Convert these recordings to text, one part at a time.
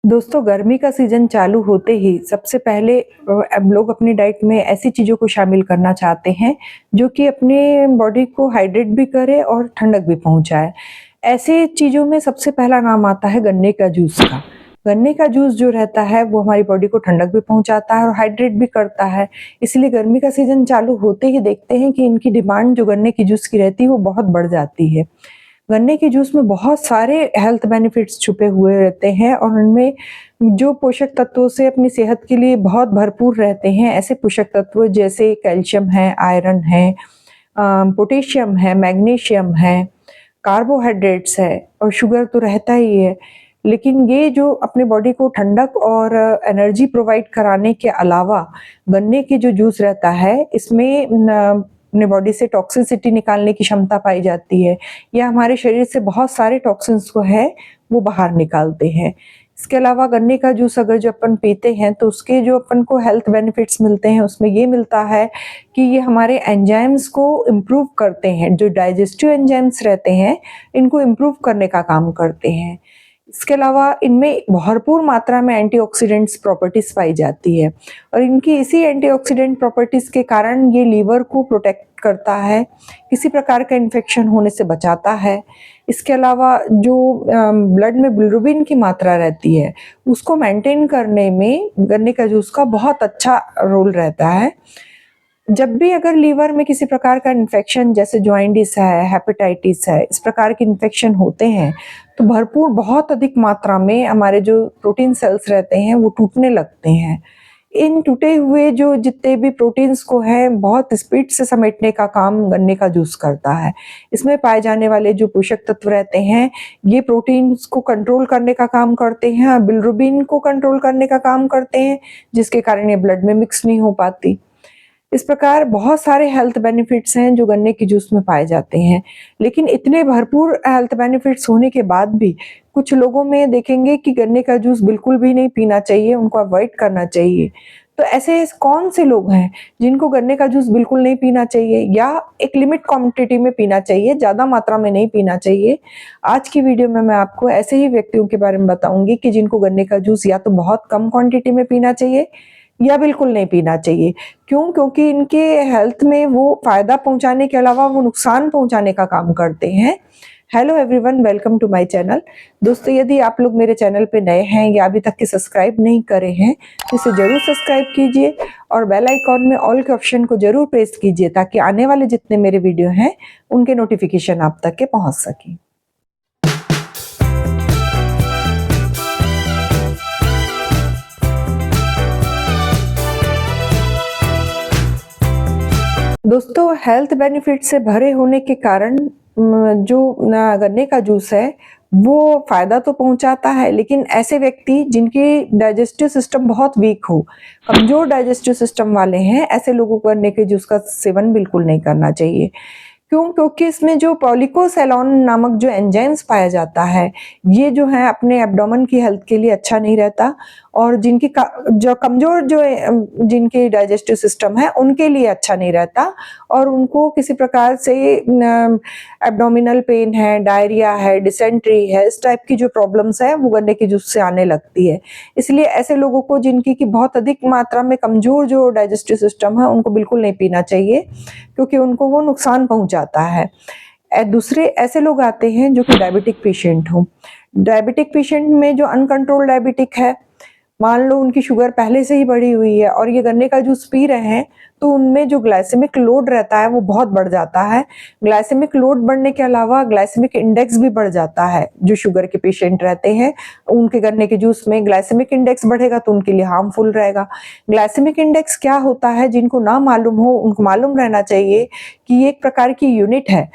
दोस्तों, गर्मी का सीज़न चालू होते ही सबसे पहले अब लोग अपनी डाइट में ऐसी चीज़ों को शामिल करना चाहते हैं, जो कि अपने बॉडी को हाइड्रेट भी करे और ठंडक भी पहुँचाए। ऐसे चीज़ों में सबसे पहला नाम आता है गन्ने का जूस का। गन्ने का जूस जो रहता है, वो हमारी बॉडी को ठंडक भी पहुँचाता है और हाइड्रेट भी करता है। इसलिए गर्मी का सीज़न चालू होते ही देखते हैं कि इनकी डिमांड जो गन्ने के जूस की रहती है, वो बहुत बढ़ जाती है। गन्ने के जूस में बहुत सारे हेल्थ बेनिफिट्स छुपे हुए रहते हैं और उनमें जो पोषक तत्वों से अपनी सेहत के लिए बहुत भरपूर रहते हैं, ऐसे पोषक तत्व जैसे कैल्शियम है, आयरन है, पोटेशियम है, मैग्नीशियम है, कार्बोहाइड्रेट्स है और शुगर तो रहता ही है। लेकिन ये जो अपने बॉडी को ठंडक और एनर्जी प्रोवाइड कराने के अलावा गन्ने के जो जूस रहता है, इसमें अपने बॉडी से टॉक्सिसिटी निकालने की क्षमता पाई जाती है। या हमारे शरीर से बहुत सारे टॉक्सिन्स को है वो बाहर निकालते हैं। इसके अलावा गन्ने का जूस अगर जो अपन पीते हैं तो उसके जो अपन को हेल्थ बेनिफिट्स मिलते हैं, उसमें ये मिलता है कि ये हमारे एंजाइम्स को इम्प्रूव करते हैं। जो डाइजेस्टिव एंजाइम्स रहते हैं, इनको इम्प्रूव करने का काम करते हैं। इसके अलावा इनमें भरपूर मात्रा में एंटीऑक्सीडेंट्स प्रॉपर्टीज पाई जाती है और इनकी इसी एंटीऑक्सीडेंट प्रॉपर्टीज के कारण ये लीवर को प्रोटेक्ट करता है, किसी प्रकार का इन्फेक्शन होने से बचाता है। इसके अलावा जो ब्लड में बिलिरुबिन की मात्रा रहती है, उसको मेंटेन करने में गन्ने का जूस का बहुत अच्छा रोल रहता है। जब भी अगर लीवर में किसी प्रकार का इन्फेक्शन जैसे जॉइंडिस है, हेपेटाइटिस है, इस प्रकार के इन्फेक्शन होते हैं, तो भरपूर बहुत अधिक मात्रा में हमारे जो प्रोटीन सेल्स रहते हैं वो टूटने लगते हैं। इन टूटे हुए जो जितने भी प्रोटीन्स को है बहुत स्पीड से समेटने का काम गन्ने का जूस करता है। इसमें पाए जाने वाले जो पोषक तत्व रहते हैं, ये प्रोटीन्स को कंट्रोल करने का काम करते हैं और बिलिरुबिन को कंट्रोल करने का काम करते हैं, जिसके कारण ये ब्लड में मिक्स नहीं हो पाती। इस प्रकार बहुत सारे हेल्थ बेनिफिट्स हैं जो गन्ने के जूस में पाए जाते हैं। लेकिन इतने भरपूर हेल्थ बेनिफिट्स होने के बाद भी कुछ लोगों में देखेंगे कि गन्ने का जूस बिल्कुल भी नहीं पीना चाहिए, उनको अवॉइड करना चाहिए। तो ऐसे कौन से लोग हैं जिनको गन्ने का जूस बिल्कुल नहीं पीना चाहिए या एक लिमिट क्वांटिटी में पीना चाहिए, ज़्यादा मात्रा में नहीं पीना चाहिए? आज की वीडियो में मैं आपको ऐसे ही व्यक्तियों के बारे में बताऊंगी कि जिनको गन्ने का जूस या तो बहुत कम क्वांटिटी में पीना चाहिए या बिल्कुल नहीं पीना चाहिए। क्यों? क्योंकि इनके हेल्थ में वो फ़ायदा पहुँचाने के अलावा वो नुकसान पहुँचाने का काम करते हैं। Hello everyone, welcome to my channel. दोस्तों, यदि आप लोग मेरे चैनल पे नए हैं या अभी तक के सब्सक्राइब नहीं करे हैं, तो इसे ज़रूर सब्सक्राइब कीजिए और बेल आइकॉन में ऑल के ऑप्शन को ज़रूर प्रेस कीजिए ताकि आने वाले जितने मेरे वीडियो हैं, उनके नोटिफिकेशन आप तक के पहुँच सकें। दोस्तों, हेल्थ बेनिफिट से भरे होने के कारण जो गन्ने का जूस है वो फ़ायदा तो पहुंचाता है, लेकिन ऐसे व्यक्ति जिनकी डाइजेस्टिव सिस्टम बहुत वीक हो, कमज़ोर डाइजेस्टिव सिस्टम वाले हैं, ऐसे लोगों को गन्ने के जूस का सेवन बिल्कुल नहीं करना चाहिए। क्यों? क्योंकि इसमें जो पॉलीकोसेलॉन नामक जो एंजाइम्स पाया जाता है, ये जो है अपने एब्डोमेन की हेल्थ के लिए अच्छा नहीं रहता और जिनकी जो कमज़ोर जिनकी डाइजेस्टिव सिस्टम है, उनके लिए अच्छा नहीं रहता और उनको किसी प्रकार से एब्डोमिनल पेन है, डायरिया है, डिसेंट्री है, इस टाइप की जो प्रॉब्लम्स है वो गन्ने के जूस से आने लगती है। इसलिए ऐसे लोगों को जिनकी की बहुत अधिक मात्रा में कमज़ोर जो डाइजेस्टिव सिस्टम है, उनको बिल्कुल नहीं पीना चाहिए क्योंकि उनको वो नुकसान पहुँचाता है। दूसरे ऐसे लोग आते हैं जो कि डायबिटिक पेशेंट हों। डायबिटिक पेशेंट में जो अनकंट्रोल्ड डायबिटिक है, मान लो उनकी शुगर पहले से ही बढ़ी हुई है और ये गन्ने का जूस पी रहे हैं, तो उनमें जो ग्लाइसेमिक लोड रहता है वो बहुत बढ़ जाता है। ग्लाइसेमिक लोड बढ़ने के अलावा ग्लाइसेमिक इंडेक्स भी बढ़ जाता है। जो शुगर के पेशेंट रहते हैं, उनके गन्ने के जूस में ग्लाइसेमिक इंडेक्स बढ़ेगा तो उनके लिए हार्मफुल रहेगा। ग्लाइसेमिक इंडेक्स क्या होता है, जिनको ना मालूम हो उनको मालूम रहना चाहिए कि ये एक प्रकार की यूनिट है,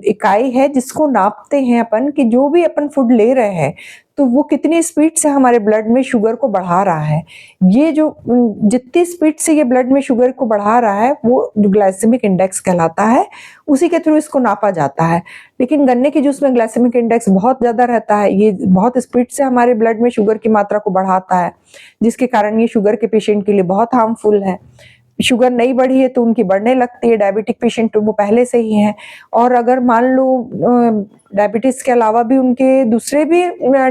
इकाई है जिसको नापते हैं अपन कि जो भी अपन फूड ले रहे हैं तो वो कितनी स्पीड से हमारे ब्लड में शुगर को बढ़ा रहा है। ये जो जितनी स्पीड से ये ब्लड में शुगर को बढ़ा रहा है वो ग्लाइसेमिक इंडेक्स कहलाता है, उसी के थ्रू इसको नापा जाता है। लेकिन गन्ने के जूस में ग्लाइसेमिक इंडेक्स बहुत ज़्यादा रहता है, ये बहुत स्पीड से हमारे ब्लड में शुगर की मात्रा को बढ़ाता है, जिसके कारण ये शुगर के पेशेंट के लिए बहुत हार्मफुल है। शुगर नहीं बढ़ी है तो उनकी बढ़ने लगती है, डायबिटिक पेशेंट तो वो पहले से ही हैं। और अगर मान लो डायबिटीज़ के अलावा भी उनके दूसरे भी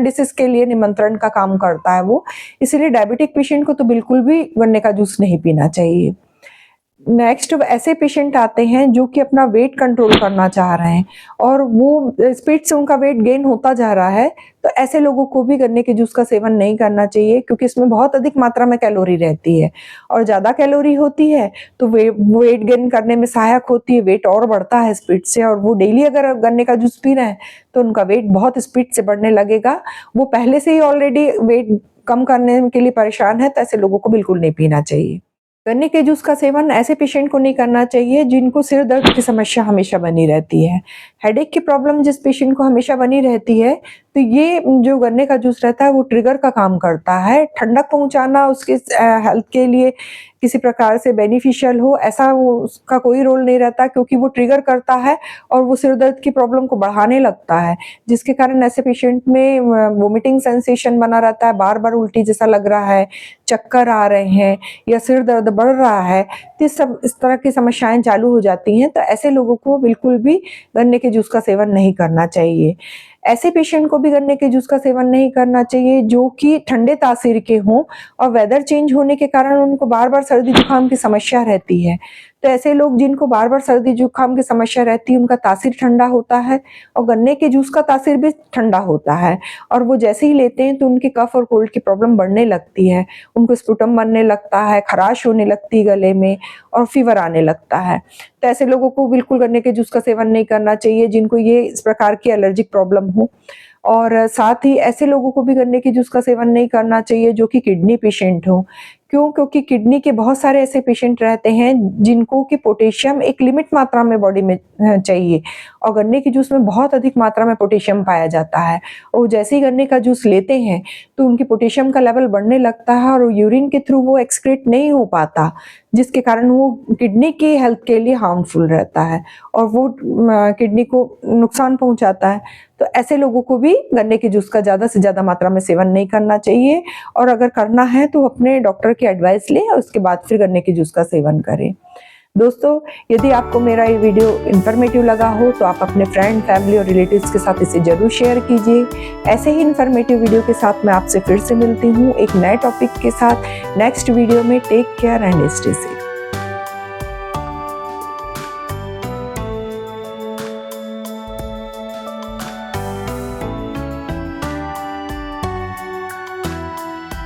डिसीज़ के लिए निमंत्रण का काम करता है वो, इसीलिए डायबिटिक पेशेंट को तो बिल्कुल भी गन्ने का जूस नहीं पीना चाहिए। नेक्स्ट ऐसे पेशेंट आते हैं जो कि अपना वेट कंट्रोल करना चाह रहे हैं और वो स्पीड से उनका वेट गेन होता जा रहा है, तो ऐसे लोगों को भी गन्ने के जूस का सेवन नहीं करना चाहिए क्योंकि इसमें बहुत अधिक मात्रा में कैलोरी रहती है और ज़्यादा कैलोरी होती है तो वेट गेन करने में सहायक होती है, वेट और बढ़ता है स्पीड से। और वो डेली अगर गन्ने का जूस पी रहे हैं तो उनका वेट बहुत स्पीड से बढ़ने लगेगा। वो पहले से ही ऑलरेडी वेट कम करने के लिए परेशान है, तो ऐसे लोगों को बिल्कुल नहीं पीना चाहिए। गन्ने के जूस का सेवन ऐसे पेशेंट को नहीं करना चाहिए जिनको सिर दर्द की समस्या हमेशा बनी रहती है। हेडेक की प्रॉब्लम जिस पेशेंट को हमेशा बनी रहती है, तो ये जो गन्ने का जूस रहता है वो ट्रिगर का काम करता है। ठंडक पहुँचाना उसके हेल्थ के लिए किसी प्रकार से बेनिफिशियल हो ऐसा वो उसका कोई रोल नहीं रहता क्योंकि वो ट्रिगर करता है और वो सिर दर्द की प्रॉब्लम को बढ़ाने लगता है, जिसके कारण ऐसे पेशेंट में वोमिटिंग सेंसेशन बना रहता है, बार-बार उल्टी जैसा लग रहा है, चक्कर आ रहे हैं या सिर दर्द बढ़ रहा है, तो इस तरह की समस्याएँ चालू हो जाती हैं। तो ऐसे लोगों को बिल्कुल भी गन्ने के जूस का सेवन नहीं करना चाहिए। ऐसे पेशेंट को भी गन्ने के जूस का सेवन नहीं करना चाहिए जो कि ठंडे तासीर के हों और वेदर चेंज होने के कारण उनको बार-बार सर्दी-जुकाम की समस्या रहती है। तो ऐसे लोग जिनको बार-बार सर्दी-जुकाम की समस्या रहती है, उनका तासीर ठंडा होता है और गन्ने के जूस का तासीर भी ठंडा होता है और वो जैसे ही लेते हैं तो उनकी कफ और कोल्ड की प्रॉब्लम बढ़ने लगती है। उनको स्पुटम बनने लगता है, खराश होने लगती है गले में और फीवर आने लगता है। तो ऐसे लोगों को बिल्कुल गन्ने के जूस का सेवन नहीं करना चाहिए जिनको ये इस प्रकार की एलर्जिक प्रॉब्लम हो। और साथ ही ऐसे लोगों को भी गन्ने के जूस का सेवन नहीं करना चाहिए जो कि किडनी पेशेंट हों। क्यों? क्योंकि किडनी के बहुत सारे ऐसे पेशेंट रहते हैं जिनको कि पोटेशियम एक लिमिट मात्रा में बॉडी में चाहिए और गन्ने के जूस में बहुत अधिक मात्रा में पोटेशियम पाया जाता है और जैसे ही गन्ने का जूस लेते हैं तो उनकी पोटेशियम का लेवल बढ़ने लगता है और यूरिन के थ्रू वो एक्सक्रीट नहीं हो पाता, जिसके कारण वो किडनी की हेल्थ के लिए हार्मफुल रहता है और वो किडनी को नुकसान पहुंचाता है। तो ऐसे लोगों को भी गन्ने के जूस का ज़्यादा से ज़्यादा मात्रा में सेवन नहीं करना चाहिए और अगर करना है तो अपने डॉक्टर की एडवाइस लें और उसके बाद फिर गन्ने के जूस का सेवन करें। दोस्तों, यदि आपको मेरा ये वीडियो इन्फॉर्मेटिव लगा हो तो आप अपने फ्रेंड, फैमिली और रिलेटिव्स के साथ इसे ज़रूर शेयर कीजिए। ऐसे ही इन्फॉर्मेटिव वीडियो के साथ मैं आपसे फिर से मिलती हूँ एक नए टॉपिक के साथ नेक्स्ट वीडियो में। Take care and stay safe.